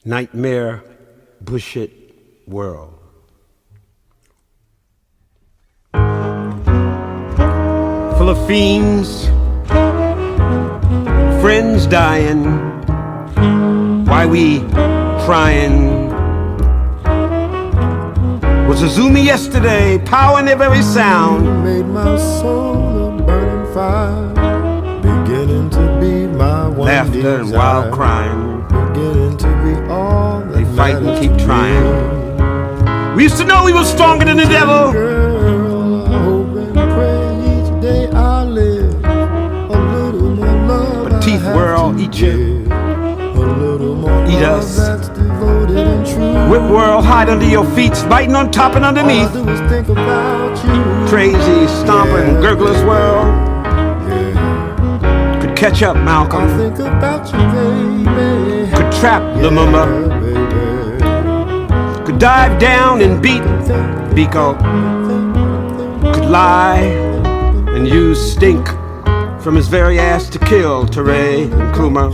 nightmare, bullshit world. Full of fiends, friends dying, why we crying? Was a zoomy yesterday, power in their very sound. Made my soul a burning fire, beginning to be my one Laughter desire. and wild crying, Beginning to be all that they fight and matters keep to trying. me. We used to know we were stronger than the devil. Girl, I hope and pray each day I live a little more love. But teeth I have whirl, to eat you. give. A little more Eat love us. that's devoted and true. Whip whirl, hide under your feet, biting on top and underneath. All I do is think about you. Crazy, stomping, Yeah, gurglers whirl. Yeah. Could catch up, I Malcolm. think about you, baby. Could trap Lumumba. Baby. Could dive down and beat Biko. Could lie and use stink from his very ass to kill Teray and Kuma.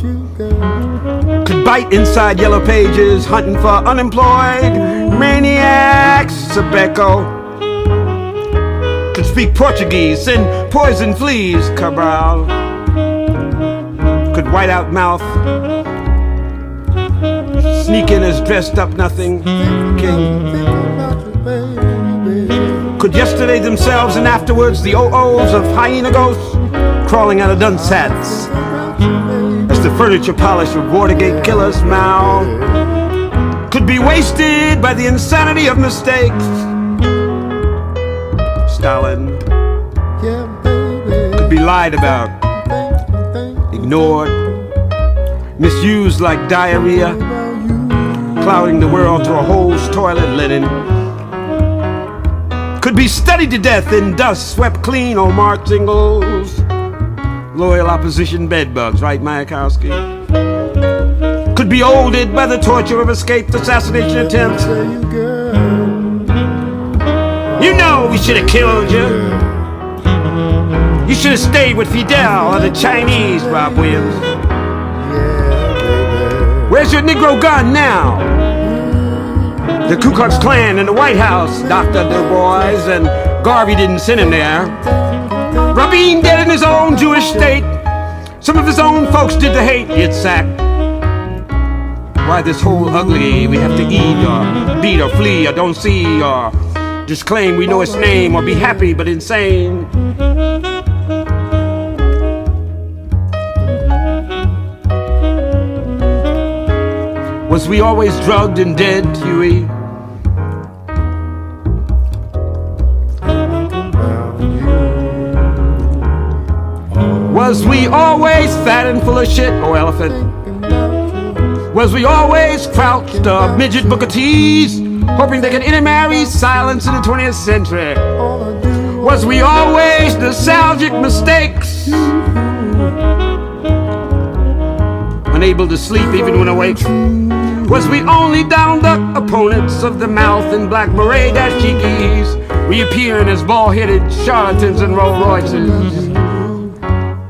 Could bite inside yellow pages, hunting for unemployed maniacs, Sabeco. Could speak Portuguese, send poison fleas, Cabral. Could white out mouth, sneak in as dressed up nothing, king. Could yesterday themselves and afterwards the OOs of hyena ghosts crawling out of Dunsats as the furniture polish of Watergate killers Mao could be wasted by the insanity of mistakes. Stalin could be lied about, ignored, misused like diarrhea, clouding the world to a hole's toilet linen. Could be studied to death in dust swept clean on Mark Jingles. Loyal opposition bedbugs, right, Mayakovsky? Could be olded by the torture of escaped assassination attempts. You know we should have killed you. You should have stayed with Fidel or the Chinese, Rob Williams. Where's your Negro gun now? The Ku Klux Klan in the White House, Dr. Du Bois, and Garvey didn't send him there. Rabin dead in his own Jewish state. Some of his own folks did the hate, Yitzhak. Why this whole ugly we have to eat or beat or flee or don't see or just claim we know its name or be happy but insane? Was we always drugged and dead, Huey? Was we always fat and full of shit, oh elephant? Was we always crouched midget Booker T's, hoping they could intermarry silence in the 20th century? Was we always nostalgic mistakes, unable to sleep even when awake? Was we only down duck opponents of the mouth and black beret dashikis, reappearing as bald-headed charlatans and Rolls Royces?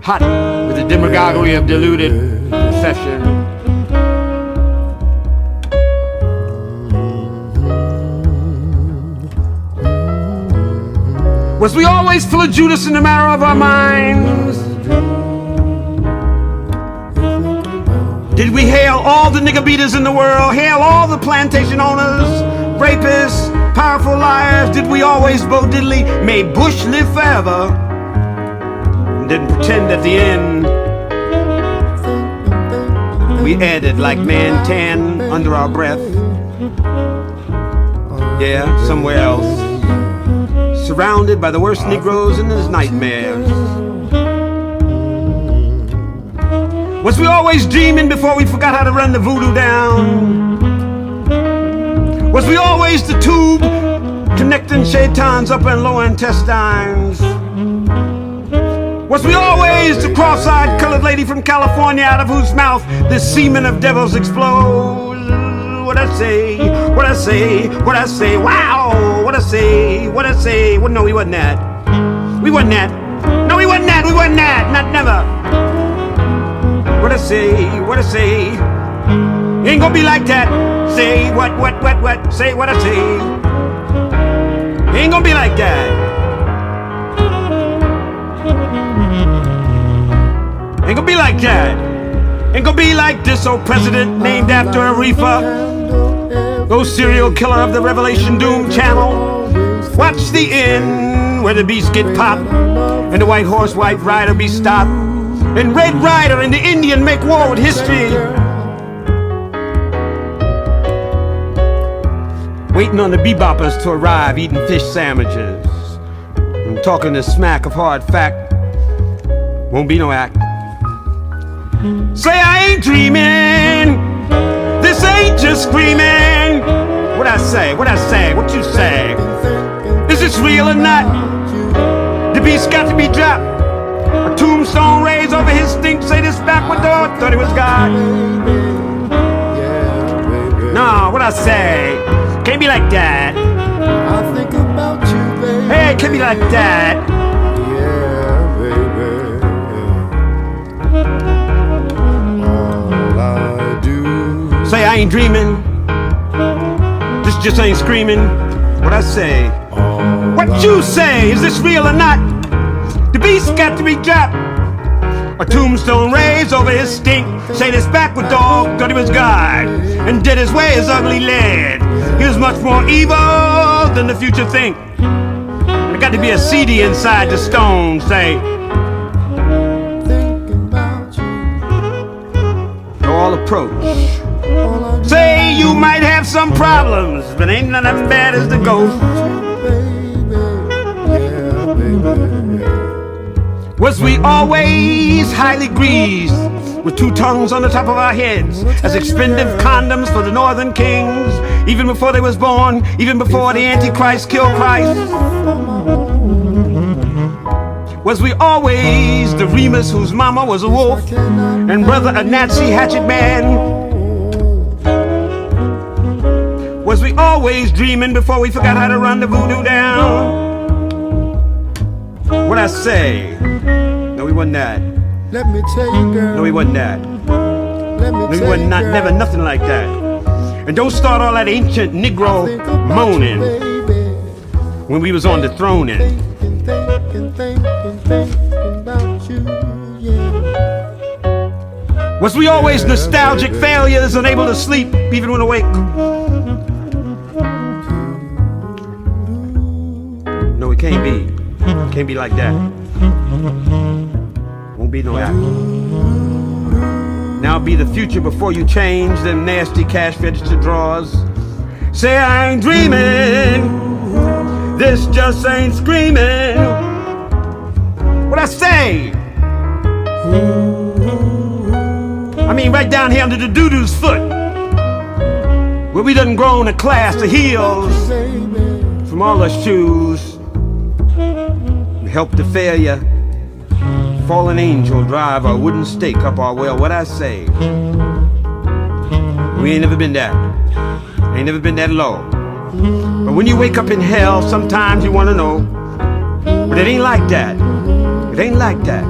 Hot with the demagoguery of deluded recession. Was we always full of Judas in the marrow of our minds? Did we hail all the nigger beaters in the world, hail all the plantation owners, rapists, powerful liars? Did we always Bo Diddley, may Bush live forever? Didn't pretend at the end we added like man tan under our breath. Yeah, somewhere else, surrounded by the worst Negroes in his nightmares. Was we always dreaming before we forgot how to run the voodoo down? Was we always the tube connecting shaitans up and lower intestines? Was we always the cross-eyed colored lady from California out of whose mouth the semen of devils explodes? What I say, what I say, what I say, wow, what I say, what I say. Well, no, we wasn't that. We wasn't that. No, we wasn't that, we wasn't that, not never. What I say, what I say. Ain't gonna be like that. Say what, say what I say. Ain't gonna be like that. Ain't gonna be like that. Ain't gonna be like this old president named after a reefer. No serial killer of the Revelation Doom channel. Watch the end where the beasts get popped and the white horse, white rider be stopped. And Red Rider and the Indian make war with history. Waiting on the beboppers to arrive, eating fish sandwiches and talking the smack of hard fact. Won't be no act. Say I ain't dreaming. This ain't just screaming. What I say? What I say? What you say? Is this real or not? The beast got to be dropped. A tombstone raised over his stink. Say this backward door. Thought it was God. No, what I say? Can't be like that. I think about you, baby. Hey, can't be like that. Yeah, baby. All I do. Say I ain't dreaming. This just ain't screaming. What I say? What you say? Is this real or not? The beast got to be dropped. A tombstone raised over his stink. Say this backward dog thought he was God and did his way as ugly led. He was much more evil than the future think. There got to be a CD inside the stone. Say, no all approach. Say you might have some problems, but ain't none as bad as the ghost. Was we always highly greased with two tongues on the top of our heads as expensive condoms for the northern kings, even before they was born, even before the Antichrist killed Christ? Was we always the Remus whose mama was a wolf and brother a Nazi hatchet man? Was we always dreaming before we forgot how to run the voodoo down? What I say? No, we wasn't that. Let me tell you, girl. No, we wasn't that. Let me No, we tell wasn't you, not, girl. never nothing like that. And don't start all that ancient Negro moaning when we was on the throne. Thinking about you, yeah. Was we always nostalgic failures, unable to sleep even when awake? No, it can't be. Can't be like that. Won't be no act. Now be the future before you change them nasty cash register drawers. Say I ain't dreaming. This just ain't screaming. What I say? I mean right down here under the doo-doo's foot, where we done grown a class of heels from all our shoes. We help the failure fallen angel drive a wooden stake up our well. What I say? We ain't never been that. Ain't never been that low. But when you wake up in hell, sometimes you want to know. But it ain't like that. It ain't like that.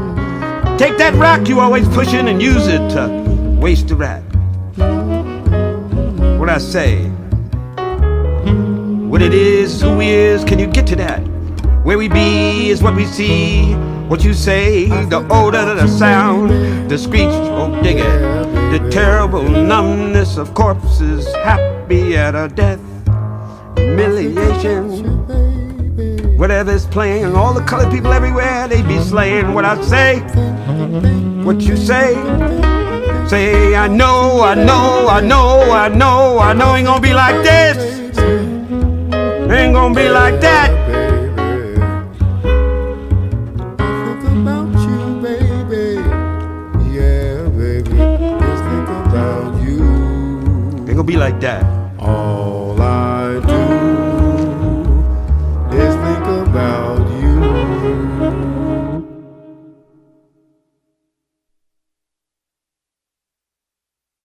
Take that rock you always pushing and use it to waste the rat. What I say? What it is, who we is, can you get to that? Where we be is what we see. What you say, the odor, the sound, the screech, oh dig it. The terrible numbness of corpses happy at a death. Humiliation. Whatever's playing, all the colored people everywhere, they be slaying. What I say, what you say. Say, I know, I know, I know, I know, I know ain't gonna be like this. Ain't gonna be like that. Ain't gonna be like that. All I